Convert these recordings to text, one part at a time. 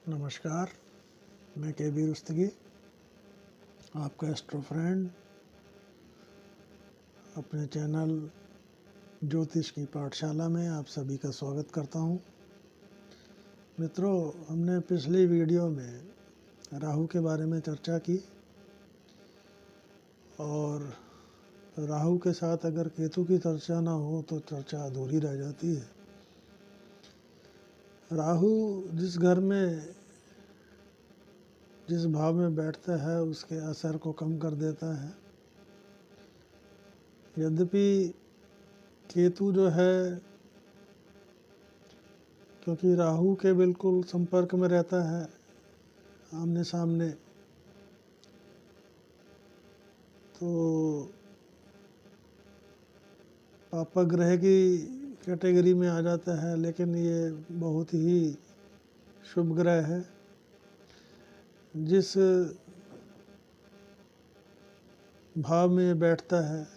नमस्कार, मैं के बी रुस्तगी, आपका एस्ट्रो फ्रेंड, अपने चैनल ज्योतिष की पाठशाला में आप सभी का स्वागत करता हूं। मित्रों, हमने पिछली वीडियो में राहु के बारे में चर्चा की और राहु के साथ अगर केतु की चर्चा ना हो तो चर्चा अधूरी रह जाती है। राहु जिस घर में जिस भाव में बैठता है उसके असर को कम कर देता है। यद्यपि केतु जो है, क्योंकि राहु के बिल्कुल संपर्क में रहता है, आमने सामने, तो पापग्रह की कैटेगरी में आ जाता है, लेकिन ये बहुत ही शुभ ग्रह है। जिस भाव में बैठता है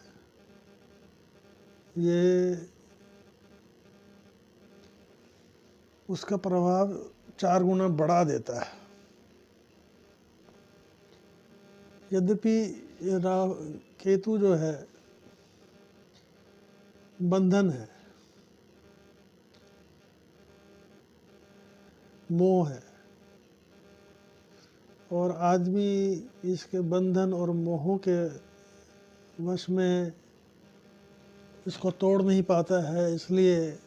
ये उसका प्रभाव 4 गुना बढ़ा देता है। यद्यपि केतु जो है बंधन है, मोह है, और आदमी इसके बंधन और मोहों के वश में इसको तोड़ नहीं पाता है। इसलिए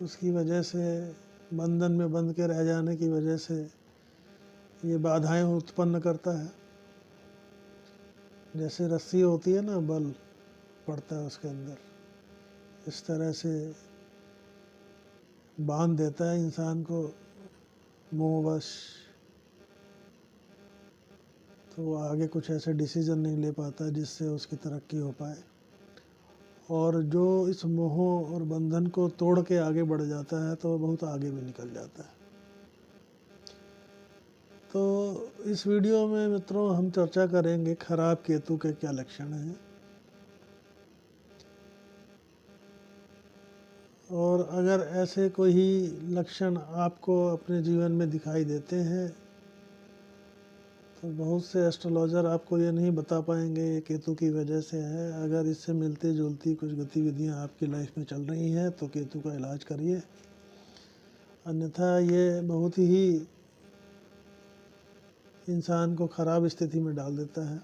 उसकी वजह से, बंधन में बंध के रह जाने की वजह से ये बाधाएं उत्पन्न करता है। जैसे रस्सी होती है ना, बल पड़ता है उसके अंदर, इस तरह से बांध देता है इंसान को मोहवश। तो वो आगे कुछ ऐसे डिसीजन नहीं ले पाता जिससे उसकी तरक्की हो पाए। और जो इस मोह और बंधन को तोड़ के आगे बढ़ जाता है तो बहुत आगे भी निकल जाता है। तो इस वीडियो में मित्रों हम चर्चा करेंगे खराब केतु के क्या लक्षण हैं, और अगर ऐसे कोई लक्षण आपको अपने जीवन में दिखाई देते हैं तो बहुत से एस्ट्रोलॉजर आपको ये नहीं बता पाएंगे ये केतु की वजह से है। अगर इससे मिलती जुलती कुछ गतिविधियां आपकी लाइफ में चल रही हैं तो केतु का इलाज करिए, अन्यथा ये बहुत ही इंसान को खराब स्थिति में डाल देता है।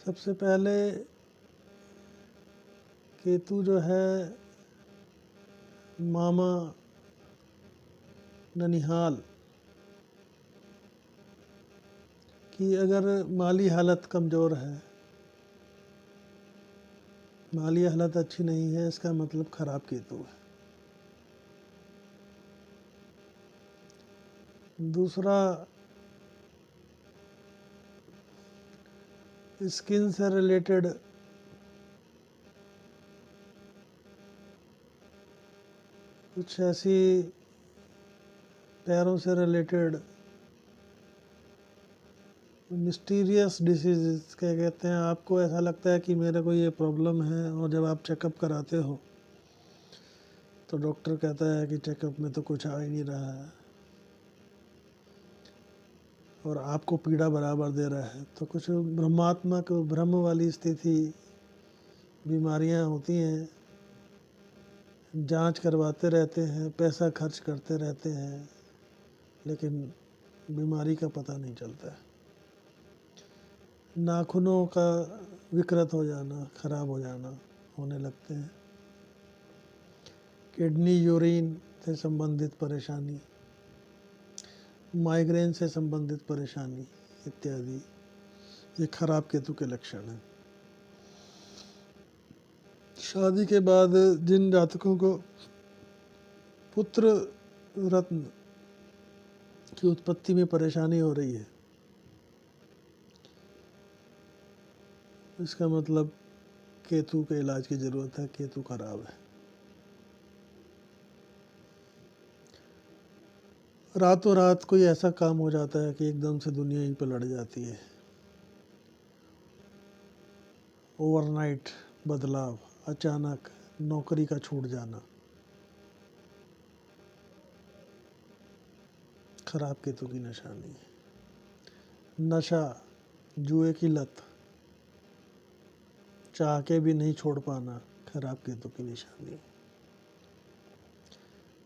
सबसे पहले केतु जो है मामा ननिहाल की अगर माली हालत कमज़ोर है, माली हालत अच्छी नहीं है, इसका मतलब खराब केतु है। दूसरा, स्किन से रिलेटेड कुछ ऐसी पैरों से रिलेटेड मिस्टीरियस डिसीज़ क्या कहते हैं, आपको ऐसा लगता है कि मेरे को ये प्रॉब्लम है, और जब आप चेकअप कराते हो तो डॉक्टर कहता है कि चेकअप में तो कुछ आ ही नहीं रहा है और आपको पीड़ा बराबर दे रहा है। तो कुछ भ्रमात्मक, भ्रम वाली स्थिति, बीमारियां होती हैं, जांच करवाते रहते हैं, पैसा खर्च करते रहते हैं, लेकिन बीमारी का पता नहीं चलता है। नाखूनों का विकृत हो जाना, खराब हो जाना होने लगते हैं। किडनी, यूरिन से संबंधित परेशानी, माइग्रेन से संबंधित परेशानी इत्यादि, ये खराब केतु के लक्षण हैं। शादी के बाद जिन जातकों को पुत्र रत्न की उत्पत्ति में परेशानी हो रही है, इसका मतलब केतु के इलाज की ज़रूरत है, केतु खराब है। रातों रात कोई ऐसा काम हो जाता है कि एकदम से दुनिया ही पलट जाती है। ओवरनाइट बदलाव, अचानक नौकरी का छूट जाना, खराब केतु की निशानी। नशा, जुए की लत, चाह के भी नहीं छोड़ पाना, खराब केतु की निशानी।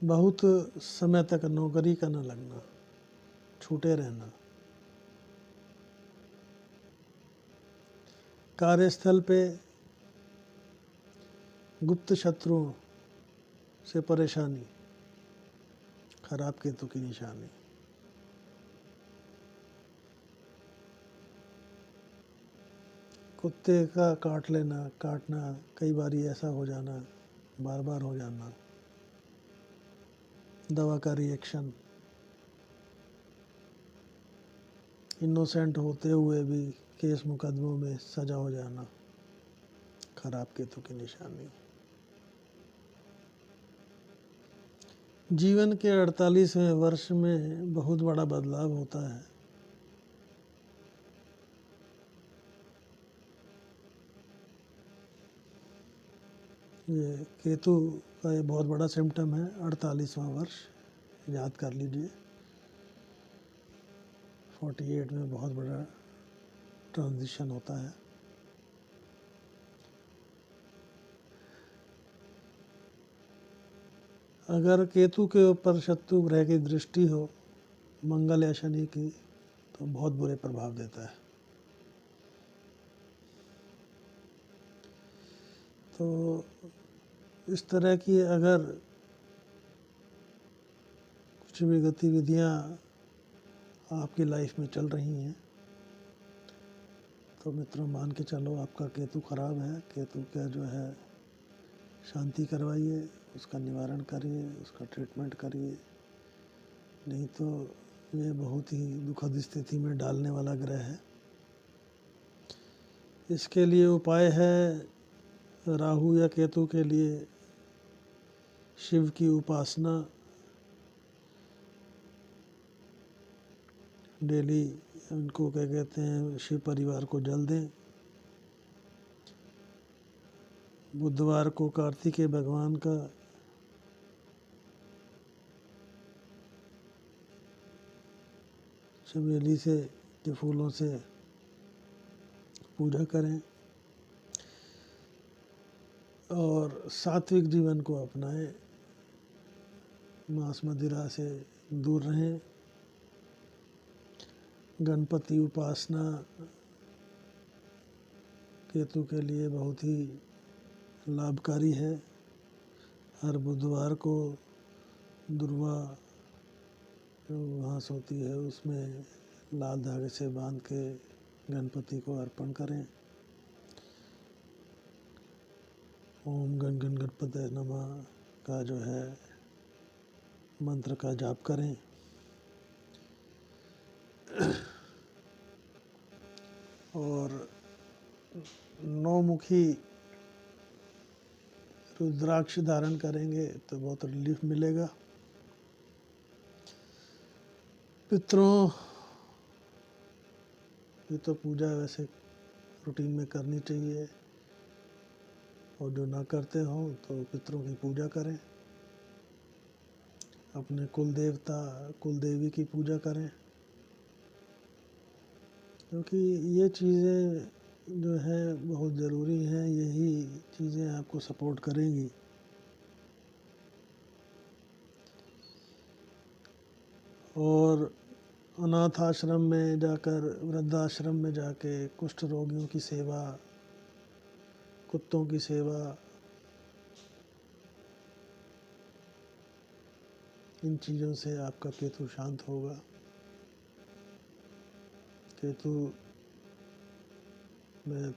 बहुत समय तक नौकरी का न लगना, छूटे रहना। कार्यस्थल पे गुप्त शत्रुओं से परेशानी, खराब केतु की निशानी। कुत्ते का काटना, कई बार ऐसा हो जाना, बार बार हो जाना। दवा का रिएक्शन, इनोसेंट होते हुए भी केस मुकदमों में सजा हो जाना, खराब केतु की निशानी। जीवन के 48वें वर्ष में बहुत बड़ा बदलाव होता है। ये केतु का ये बहुत बड़ा सिम्टम है, 48वां वर्ष, याद कर लीजिए। 48 में बहुत बड़ा ट्रांजिशन होता है। अगर केतु के ऊपर शत्रु ग्रह की दृष्टि हो, मंगल या शनि की, तो बहुत बुरे प्रभाव देता है। तो इस तरह की अगर कुछ भी गतिविधियाँ आपकी लाइफ में चल रही हैं, तो मित्रों मान के चलो आपका केतु खराब है। केतु का जो है शांति करवाइए, उसका निवारण करिए, उसका ट्रीटमेंट करिए, नहीं तो ये बहुत ही दुखद स्थिति में डालने वाला ग्रह है। इसके लिए उपाय है, राहु या केतु के लिए शिव की उपासना डेली, उनको क्या कहते हैं, शिव परिवार को जल दें। बुधवार को कार्तिकेय भगवान का चमेली से के फूलों से पूजा करें और सात्विक जीवन को अपनाएं, मांस मदिरा से दूर रहें। गणपति उपासना केतु के लिए बहुत ही लाभकारी है। हर बुधवार को दुर्वा जो घास होती है उसमें लाल धागे से बांध के गणपति को अर्पण करें। ओम गण गण गणपतये नमः का जो है मंत्र का जाप करें। और 9 मुखी रुद्राक्ष धारण करेंगे तो बहुत रिलीफ मिलेगा। पितरों की तो पूजा वैसे रूटीन में करनी चाहिए, और जो ना करते हो तो पितरों की पूजा करें, अपने कुल देवता कुल देवी की पूजा करें, क्योंकि ये चीज़ें जो है बहुत ज़रूरी हैं। यही चीज़ें आपको सपोर्ट करेंगी। और अनाथ आश्रम में जाकर, वृद्धाश्रम में जाके कुष्ठ रोगियों की सेवा, कुत्तों की सेवा, इन चीज़ों से आपका केतु शांत होगा। केतु में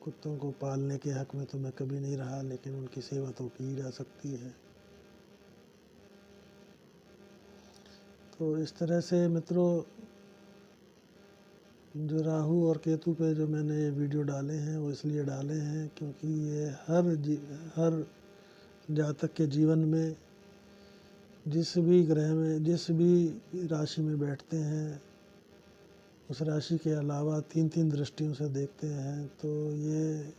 कुत्तों को पालने के हक में तो मैं कभी नहीं रहा, लेकिन उनकी सेवा तो की जा सकती है। तो इस तरह से मित्रों, जो राहु और केतु पे जो मैंने ये वीडियो डाले हैं वो इसलिए डाले हैं क्योंकि ये हर जातक के जीवन में जिस भी ग्रह में, जिस भी राशि में बैठते हैं, उस राशि के अलावा 3-3 दृष्टियों से देखते हैं तो ये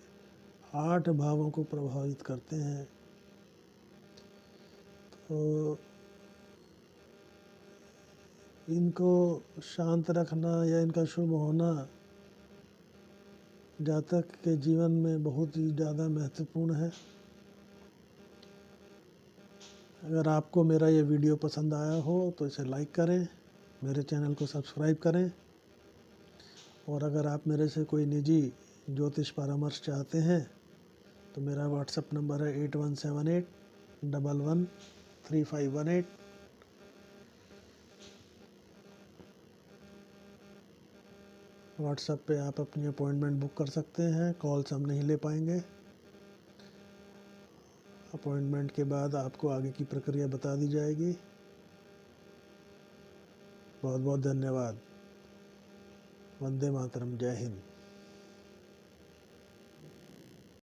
8 भावों को प्रभावित करते हैं। तो इनको शांत रखना या इनका शुभ होना जातक के जीवन में बहुत ही ज़्यादा महत्वपूर्ण है। अगर आपको मेरा ये वीडियो पसंद आया हो तो इसे लाइक करें, मेरे चैनल को सब्सक्राइब करें, और अगर आप मेरे से कोई निजी ज्योतिष परामर्श चाहते हैं तो मेरा व्हाट्सएप नंबर है 8178113518। व्हाट्सएप पे आप अपनी अपॉइंटमेंट बुक कर सकते हैं, कॉल्स हम नहीं ले पाएंगे। अपॉइंटमेंट के बाद आपको आगे की प्रक्रिया बता दी जाएगी। बहुत बहुत धन्यवाद। वंदे मातरम। जय हिंद।